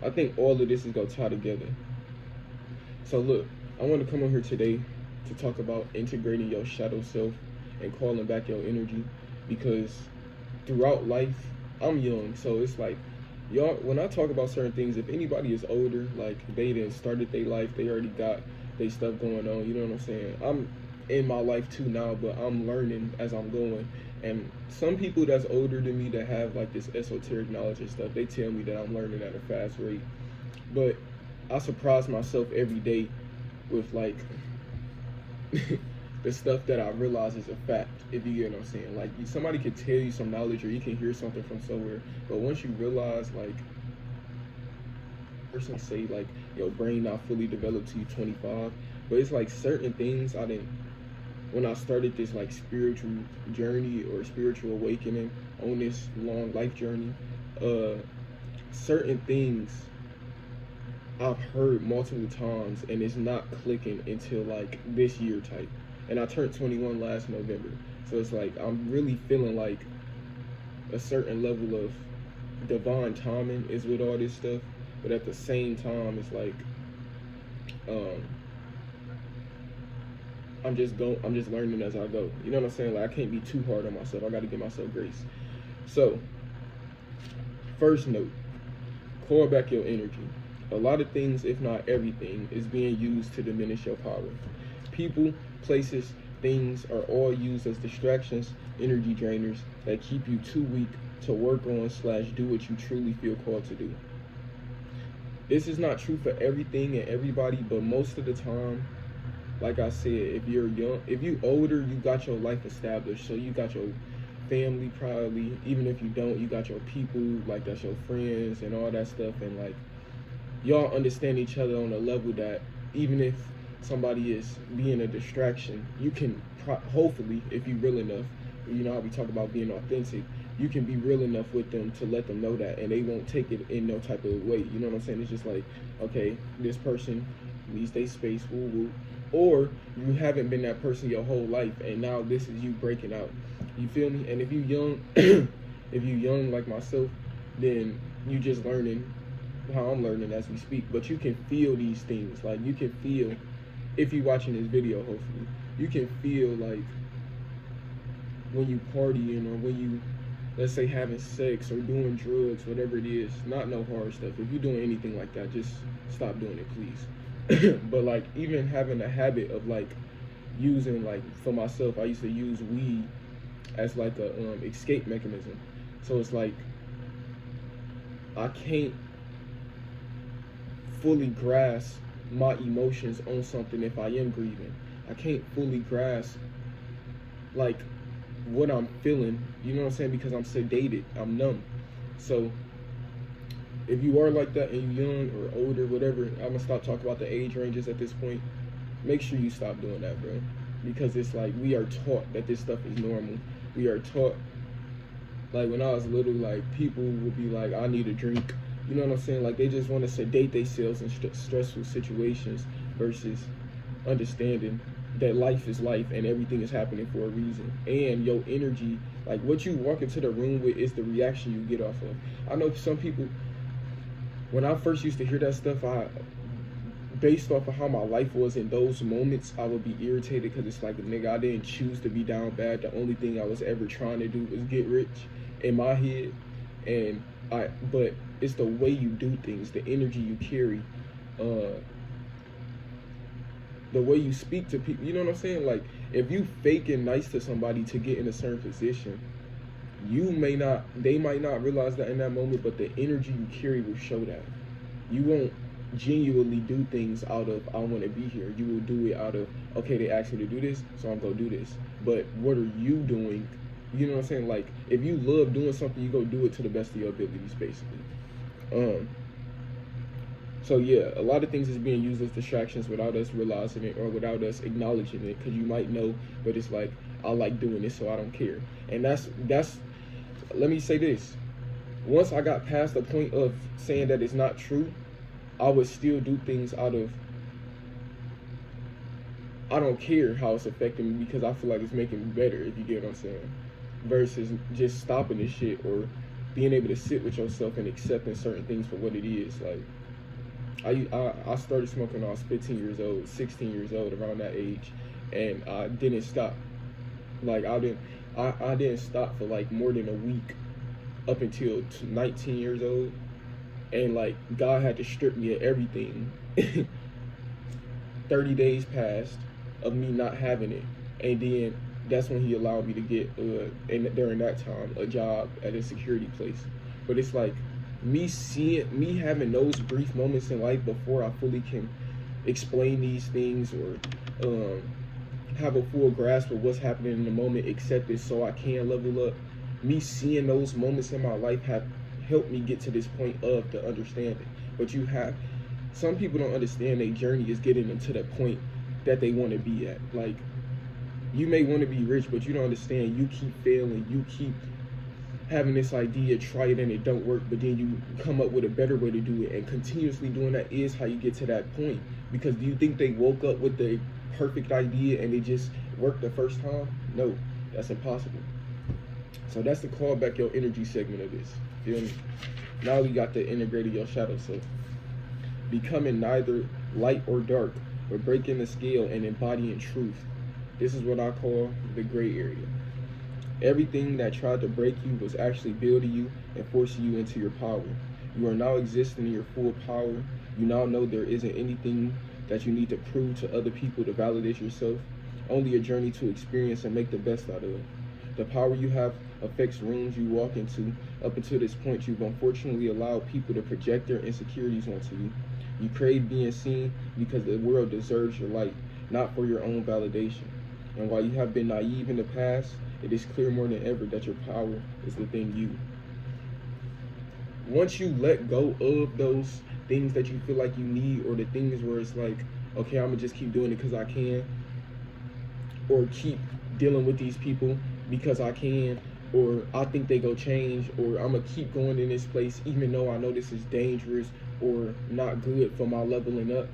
I think all of this is gonna tie together. So look, I want to come on here today to talk about integrating your shadow self and calling back your energy, because throughout life, I'm young, so it's like y'all. When I talk about certain things, if anybody is older, like they done started their life, they already got their stuff going on. You know what I'm saying? I'm in my life too now, but I'm learning as I'm going. And some people that's older than me that have like this esoteric knowledge and stuff, they tell me that I'm learning at a fast rate. But I surprise myself every day with like the stuff that I realize is a fact. If you get what I'm saying, like somebody could tell you some knowledge or you can hear something from somewhere, but once you realize like person say like your brain not fully developed till you 25, but it's like certain things I didn't when I started this like spiritual journey or spiritual awakening on this long life journey, uh certain things I've heard multiple times and it's not clicking until like this year type. And I turned 21 last November. So it's like I'm really feeling like a certain level of divine timing is with all this stuff. But at the same time it's like um I'm just learning as I go. You know what I'm saying? Like I can't be too hard on myself. I gotta give myself grace. So first note, call back your energy. A lot of things, if not everything, is being used to diminish your power. People, places, things are all used as distractions, energy drainers that keep you too weak to work on slash do what you truly feel called to do. This is not true for everything and everybody, but most of the time, like I said, if you're young, if you older, you got your life established. So you got your family probably. Even if you don't, you got your people, like that's your friends and all that stuff. And like y'all understand each other on a level that even if somebody is being a distraction, you can hopefully, if you real enough, you know how we talk about being authentic, you can be real enough with them to let them know that, and they won't take it in no type of way. You know what I'm saying? It's just like, okay, this person needs their space, woo woo. Or you haven't been that person your whole life, and now this is you breaking out. You feel me? And if you young, if you young like myself, then you just learning how I'm learning as we speak. But you can feel these things. Like you can feel, if you watching this video, hopefully, you can feel like when you partying or when you, let's say, having sex or doing drugs, whatever it is, not no hard stuff. If you're doing anything like that, just stop doing it, please. But like even having a habit of like using, like for myself, I used to use weed as like a escape mechanism. So it's like I can't fully grasp my emotions on something if I am grieving. I can't fully grasp like what I'm feeling, you know what I'm saying, because I'm sedated, I'm numb. So if you are like that and you're young or older, whatever, I'm gonna stop talking about the age ranges at this point. Make sure you stop doing that, bro. Because it's like we are taught that this stuff is normal. We are taught, like when I was little, like people would be like, I need a drink. You know what I'm saying? Like they just want to sedate themselves in stressful situations versus understanding that life is life and everything is happening for a reason. And your energy, like what you walk into the room with is the reaction you get off of. I know some people, when I first used to hear that stuff, based off of how my life was in those moments, I would be irritated because it's like, nigga, I didn't choose to be down bad. The only thing I was ever trying to do was get rich in my head. And but it's the way you do things, the energy you carry, the way you speak to people. You know what I'm saying? Like if you faking nice to somebody to get in a certain position, they might not realize that in that moment, but the energy you carry will show that. You won't genuinely do things out of I want to be here. You will do it out of, okay, they asked me to do this, so I'm gonna do this. But what are you doing? You know what I'm saying? Like if you love doing something, you go do it to the best of your abilities, basically. So yeah, a lot of things is being used as distractions without us realizing it or without us acknowledging it, because you might know, but it's like, I like doing this, so I don't care. And that's let me say this. Once I got past the point of saying that it's not true, I would still do things out of, I don't care how it's affecting me because I feel like it's making me better, if you get what I'm saying. Versus just stopping this shit or being able to sit with yourself and accepting certain things for what it is. Like I started smoking when I was 15 years old, 16 years old, around that age, and I didn't stop. Like I didn't stop for like more than a week up until 19 years old, and like God had to strip me of everything. 30 days passed of me not having it, and then that's when he allowed me to get and during that time a job at a security place. But it's like me having those brief moments in life before I fully can explain these things or have a full grasp of what's happening in the moment, accept it so I can level up. Me seeing those moments in my life have helped me get to this point of the understanding. But some people don't understand their journey is getting them to the point that they want to be at. Like, you may want to be rich, but you don't understand. You keep failing. You keep having this idea, try it and it don't work, but then you come up with a better way to do it. And continuously doing that is how you get to that point. Because do you think they woke up with the perfect idea and it just worked the first time? No, that's impossible. So that's the call back your energy segment of this. Feel me? Now we got the integrated your shadow self. Becoming neither light or dark, but breaking the scale and embodying truth. This is what I call the gray area. Everything that tried to break you was actually building you and forcing you into your power. You are now existing in your full power. You now know there isn't anything that you need to prove to other people to validate yourself. Only a journey to experience and make the best out of. The power you have affects rooms you walk into. Up until this point, you've unfortunately allowed people to project their insecurities onto you. You crave being seen because the world deserves your light, not for your own validation. And while you have been naive in the past, it is clear more than ever that your power is within you. Once you let go of those things that you feel like you need, or the things where it's like, okay, I'm gonna just keep doing it because I can, or keep dealing with these people because I can, or I think they go change, or I'm gonna keep going in this place even though I know this is dangerous or not good for my leveling up.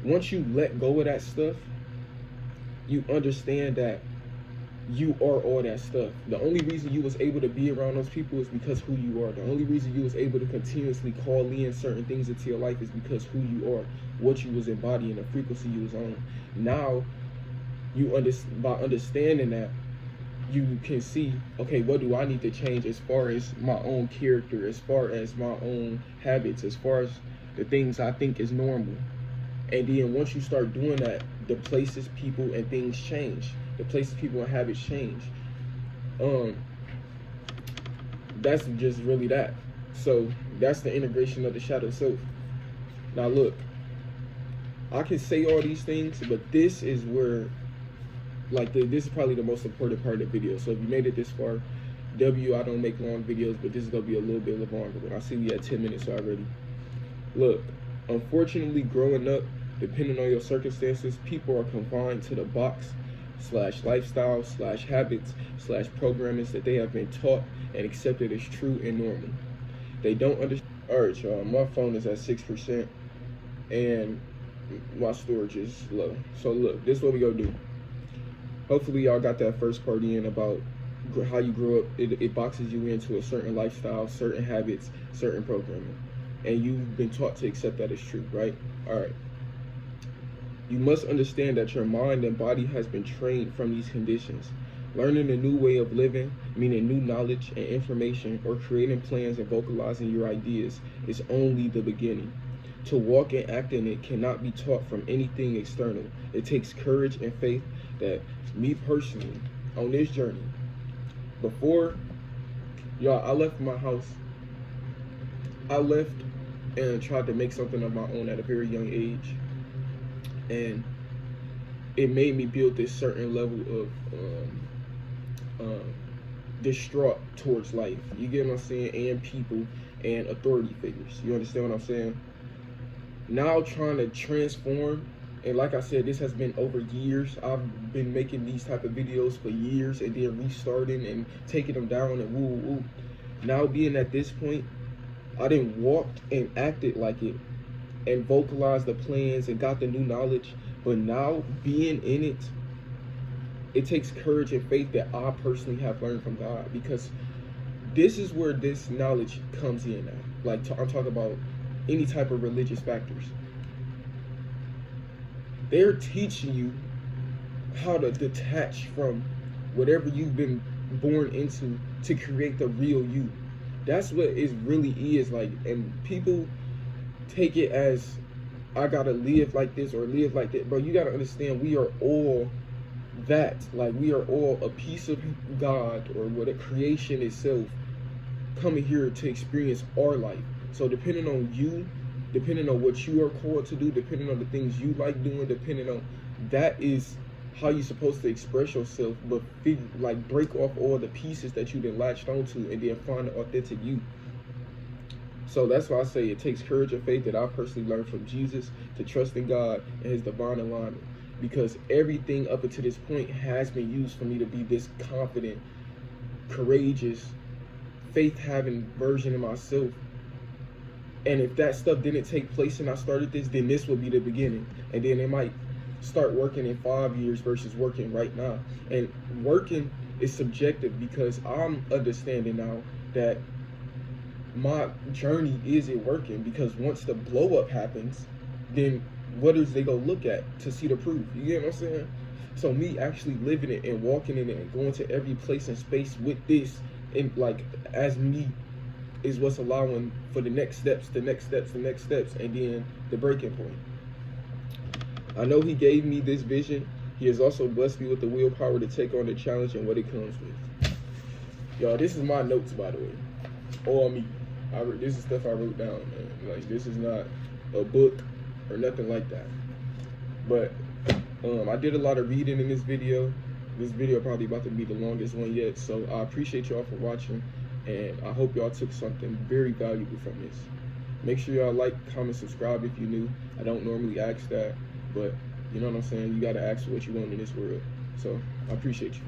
Once you let go of that stuff, you understand that you are all that stuff. The only reason you was able to be around those people is because who you are. The only reason you was able to continuously call in certain things into your life is because who you are, what you was embodying, the frequency you was on. Now, by understanding that, you can see, okay, what do I need to change as far as my own character, as far as my own habits, as far as the things I think is normal. And then once you start doing that, the places, people, and things change. The places, people, and habits change. That's just really that. So that's the integration of the shadow self. Now look, I can say all these things, but this is where, like, this is probably the most important part of the video. So if you made it this far, I don't make long videos, but this is gonna be a little bit longer. But I see we at 10 minutes already. Look, unfortunately, growing up, depending on your circumstances, people are confined to the box /lifestyle /habits /programmings that they have been taught and accepted as true and normal. They don't understand. All right, y'all, my phone is at 6% and my storage is low. So look, this is what we gonna do. Hopefully y'all got that first part in about how you grew up. It boxes you into a certain lifestyle, certain habits, certain programming, and you've been taught to accept that as true, right? All right. You must understand that your mind and body has been trained from these conditions. Learning a new way of living, meaning new knowledge and information, or creating plans and vocalizing your ideas is only the beginning. To walk and act in it cannot be taught from anything external. It takes courage and faith that me personally, on this journey, before, y'all, I left my house. I left and tried to make something of my own at a very young age. And it made me build this certain level of distraught towards life. You get what I'm saying? And people and authority figures. You understand what I'm saying? Now trying to transform, and like I said, this has been over years. I've been making these type of videos for years and then restarting and taking them down and woo woo. Now being at this point, I didn't walk and acted like it and vocalized the plans and got the new knowledge, but now being in it, it takes courage and faith that I personally have learned from God, because This is where this knowledge comes in now. Like, I'm talking about any type of religious factors. They're teaching you how to detach from whatever you've been born into to create the real you. That's what it really is like. And people take it as, I gotta live like this or live like that. Bro, you gotta understand, we are all that. Like, we are all a piece of God, or what, a creation itself, coming here to experience our life. So depending on you, depending on what you are called to do, depending on the things you like doing, depending on, that is how you're supposed to express yourself, but break off all the pieces that you've been latched onto and then find the authentic you. So that's why I say it takes courage and faith that I personally learned from Jesus to trust in God and his divine alignment. Because everything up until this point has been used for me to be this confident, courageous, faith-having version of myself. And if that stuff didn't take place and I started this, then this would be the beginning. And then it might start working in 5 years versus working right now. And working is subjective, because I'm understanding now that my journey isn't working, because once the blow up happens, then what is they gonna look at to see the proof? You get what I'm saying? So me actually living it and walking in it and going to every place and space with this, and like as me, is what's allowing for the next steps, and then the breaking point. I know he gave me this vision. He has also blessed me with the willpower to take on the challenge and what it comes with. Y'all, this is my notes, by the way. All me. This is stuff I wrote down, man. Like, this is not a book or nothing like that. But I did a lot of reading in this video. This video probably about to be the longest one yet. So I appreciate y'all for watching, and I hope y'all took something very valuable from this. Make sure y'all like, comment, subscribe if you're new. I don't normally ask that, but you know what I'm saying? You gotta ask for what you want in this world. So I appreciate you.